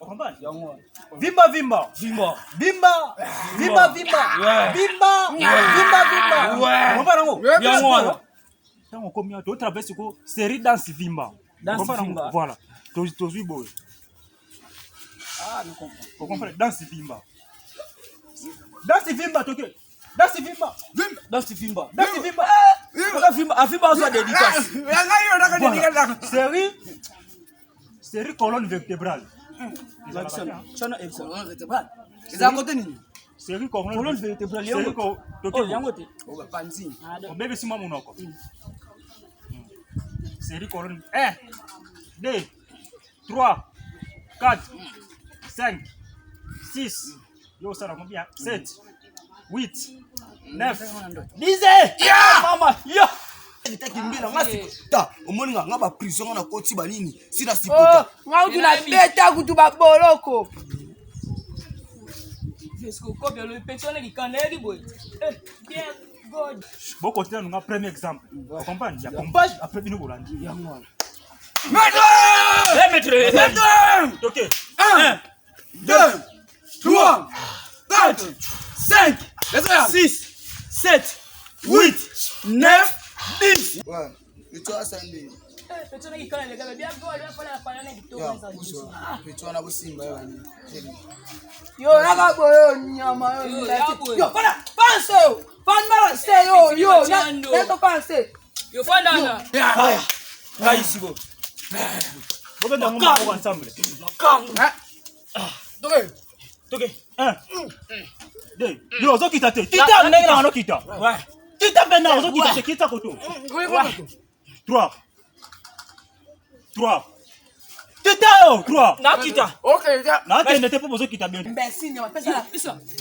Vimba vimba. Vimba. Vimba. Vimba vimba. Vimba. Vimba vimba. Ouais. Tant on combien tu traverses quoi série danse vimba. Voilà. Tu boy. Ah, nous comprenons. Vous comprenez danse vimba. Danse vimba toke. Danse vimba. Danse vimba. Danse vimba. Vimba soit dédicace. Série colonne vertébrale. Série colonne vertébrale. Série colonne 1, 2, 3, 4, 5, 6, 7, 8, 9, 10. Mama, yo! Ta omoninga nga ba prison na koti banini sina sipota nga utuna beta kutu ba boloko Jusqu'au copie le pétionné qui canne boy. Bien God. Bon côté nous un premier exemple. Vous comprenez? Il y a pompage après nous Hollandi. Maître! OK. 1 2 3 4 5 6 7 8 9 10. Ouais, et toi Sandy. Pétionné qui canne les gars bien God, il faut la parler de tout ça. Pétionné na bosimba yoni. yo naka boyo nyama yo fana pense fana say yo na pense Yo fanda Là ici bon. Bon ben on va ensemble. OK. 1 2 yo zo kitate. Kita nena no kita. Ouais. Kita bena zo kita kita koto. 3 3 na kita. OK na te n'était pas besoin kita bien. mbesi nyama pesa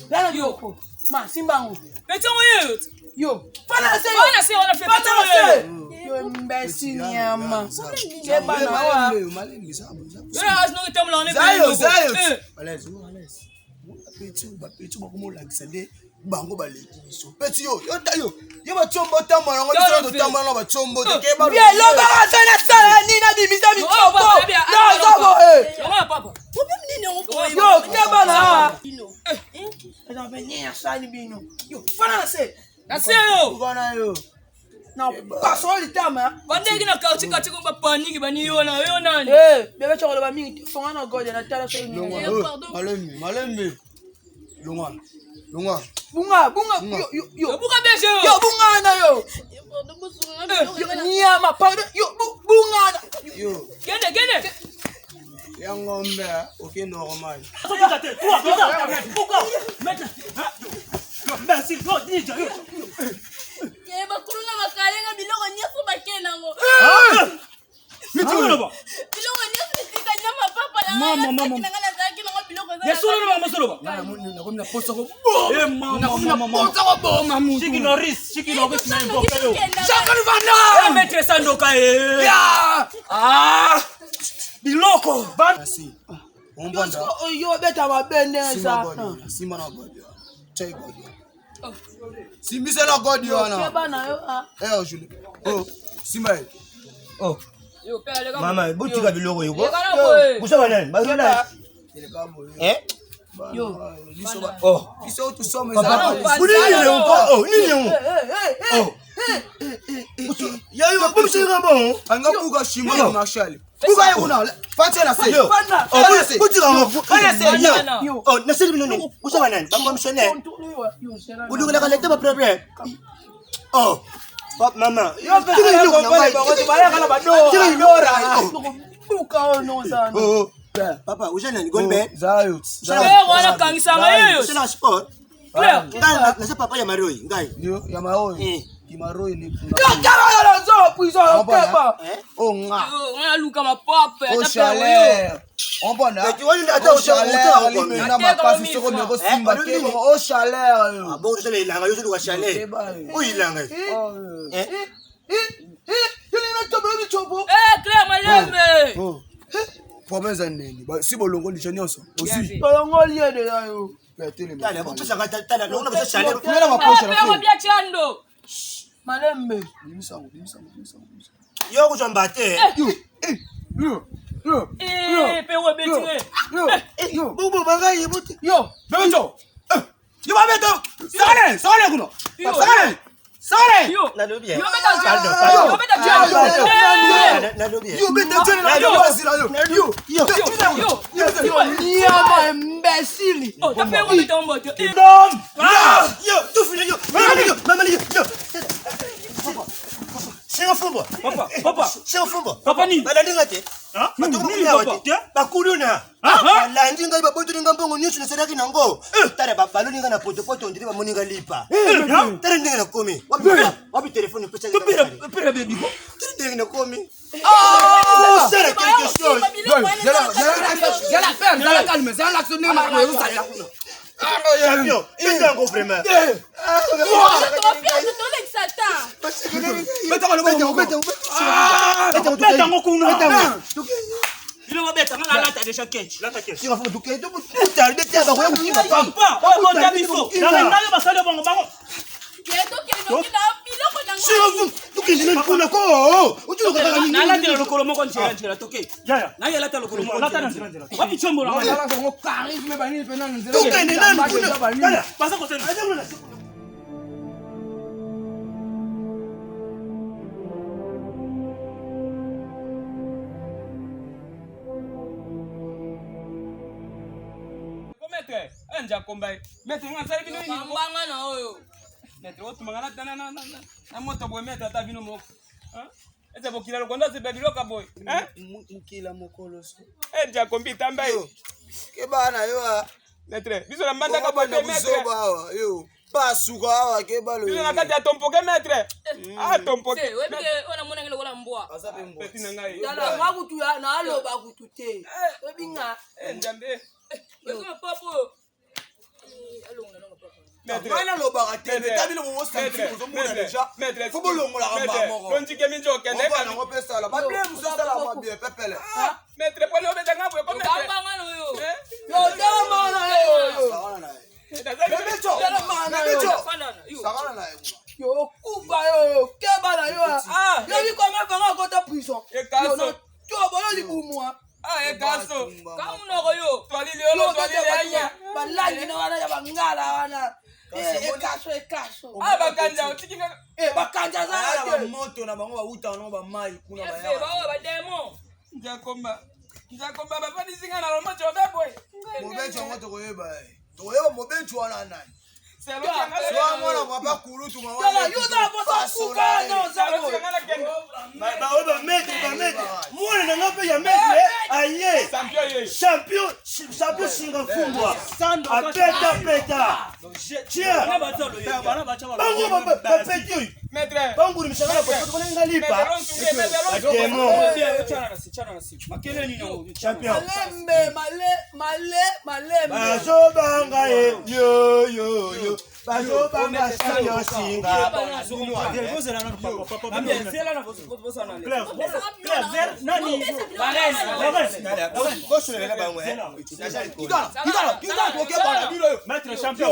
la yo ma simbango Pétionné yo fana say on a fait pétionné. yo mbesi nyama jeba na wa Malembe sabu. As no tem lá ne Zayo. Allez. Petit bakomo lakisa de bango balekiso. Petit yo tayo. Yo ba chombo tamba ngo biso to tamba na ba chombo te ke ba. bien loba sana sala ni na dimisa mi chombo. No zobo Papa. yo jeba na eza venir sani bino yo fana say Nasce yo. Bana yo. na pasol tama Bande na kautika tiko ba paniki bani yo nani. bebe chokolo ba mingi fonga na gode na tala so ni Malembe. Lunga. bunga yo Buka beje yo bunga na yo nyama pardon yo bunga na Yo. Gene. Ya ngombe, okay normal. Pourquoi? Merci. Non, dis yo. Bakuruna makalenga biloko nyefu bakenango. Biloko nyefu tika nyama papa na Mama. ngana zaki na biloko za. Yesu na mama solo ba. Na posa ko. Mama. Chiki Norris na invoke yo. Shakari vanda. Maître Sandoka Biloko. Asi. Ombanda. yo beta ba beneza Simba na God. Chai God. Simbisa na God yana. keba na yo Julie. Oh, Simba. Oh, Yo pele kama. mama, butika biloko yuko. Kana boy. Kusaba nani? Bazana. yo Oh. Biso tu some Papa, za. nini yuko? Oh, nini yuko? Oh. Ya yuko kumshika bon. Anga kuga shimo na mashali. Kuga yuna. Fatia na say. Oh, butika ngo. Kana se yo Oh, nasiri binoni. Kusaba nani? Bamba mshone. Udungula kaleta ba problem. Oh. Papa mama. yo beta ko pele ba ko ba kana ba do buka ono sana Oh. Papa, ujana ni golbe. Zayo. wana kangisa ngayo. Sina sport. Claire. Ngai na papa ya maroi, ngai. Yo, ya maoi. Kimaroi ni. yo kara zo puizo keba Oh nga. Ngana luka mapapa Oh ya chaleur. On bona. Eti wali ata Chaleur. uta Na makasi soko meko simba ke. Oh chaleur yo. Abo usele ilanga yo sulu wa chalet. Uyilanga. yo ni na chobo Claire Malembe. Oh. Promesse nini? Si bolongo licho nyonso. Aussi. tolongoli de yo Tala bopesa ngata tala naona besa chalet. Kuna maposha na Pele fe. bya chando. malembe Bimisango. Yo kuzambate. Yo. Pe wo betire. Yo. Bubu bangai buti. Yo. Bebecho. Yo va mettre. Sale kuno. Sale. Yo. Na lobi. Yo beta Pardon, Yo pardon. beta Yo. Na lobi. Yo bete tena na yo basira yo. Yo. Niama imbécile. Oh, t'as fait où mettre en mode? Yo, tu finis yo. Maman yo. C'est un fumbo. Papa. C'est un fumbo. Papa ni. Balandinga te. Hein? Nini papa? Bakuluna. Balandinga babotulinga mbongo nyusu na sadaki nango. Tare babaluninga na poto ndiri bamoninga lipa. Tare ndinga na komi. Wapi telefone pesa. Pere baby. Tare ndinga na komi. Ah, c'est quelque chose. Zala calme, zala l'action de ma Champion, il est vraiment. Maître, tu m'as na moto boy maître ta vino moko. Hein? Ese bokila lokondo se bedilo ka boy. Hein? Mukila mokolo so. Nja kombi tamba yo. Ke bana yo. Maître, biso na mbanda ka boy maître. Yo. Pasuka awa ke balo. Biso na kati ya tompoke maître. Ah tompoke. Wewe ona mwana ngelo wala mbwa. Asape mbo. Petit na ngai. Dala makutu ya na aloba kutute. Ebinga. Njambe. Wewe papo. Mana lobaka te betabile mo santi ozomona déjà faut bolongola kamba moko lonjike minjo kende kana ngo pesa la bablé musala ma bien pepele maître pole obeta ngabo ko maître Kamba ngano yo. Yo dama na yo. sakana na Bebecho. Fanana yo. sakana na Yo kufa yo. Keba na yo. Ah, yo bi comme fanga kota prison. Yo no tu abolo libumwa. Ah e gaso Kamunoko yo. twali lelo twali anya Balangi na wana ya bangala wana. Ekaso. ah bakanja otikinga Bakanja ala za ba moto na bango ba uta no ba mai kuna ba Efe ya bawa ba demo. njakomba bafani singa na lomo chobe boy mobecho moto koyeba mobecho wana nani selo changa swa mwana mwaba kulutu mwa Dala yo da bosa kuka no za selo boy. changa na kendo Ba maître. Moi na ngape ya maître. Aye. champion Champion singa fumbwa. Apeta. Tiens. Bango ba petit. maître Bango ni mshangala kwa sababu kuna ngalipa. Champion. Malembe. Bazobanga yo. Bazobanga sanyo singa. Maître champion.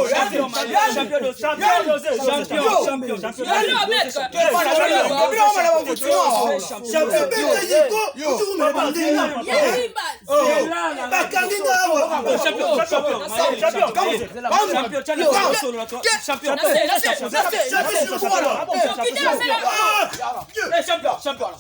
Champion.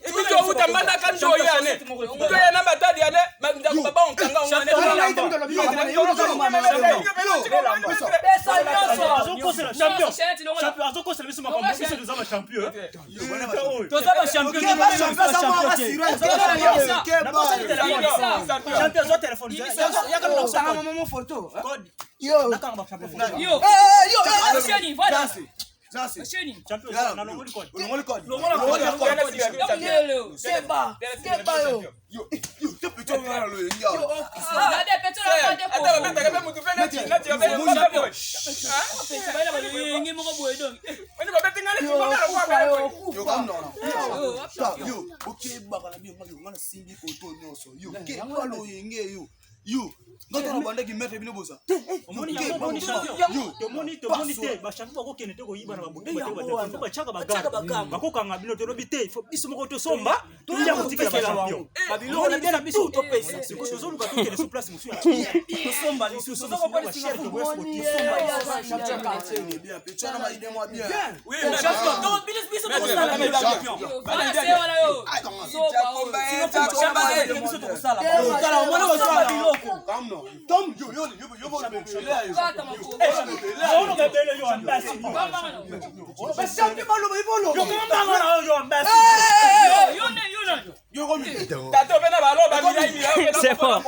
Ibito utambanda kanjo yane. Mtu yana batadi yane, ndakubaba onkanga ngone. You, ngata na banda ki mettre bino bosa. Omoni te ba champion ko kene te ko yiba na babuti ba chaka bagamba. Bakoka ngabino to robite fo biso moko to somba to ya kutika ba champion. Babilo na bena biso to pesa. Siko to zolu ka to kene so place musu ya. To somba li so ba cher to bo so somba champion ka tene Bien, petit na ma idée moi bien. Oui, champion. Donc biso to sala na champion. Bana se wala yo. So ba o. Tom, yo bona be chole ayo. Kata mako. ono ga bele yo ambassador. Ba champion ba lo ba ibolo. Yo kama na yo ambassador. Yo ne. Yo komi. Tato bena balo ba mi. C'est bon.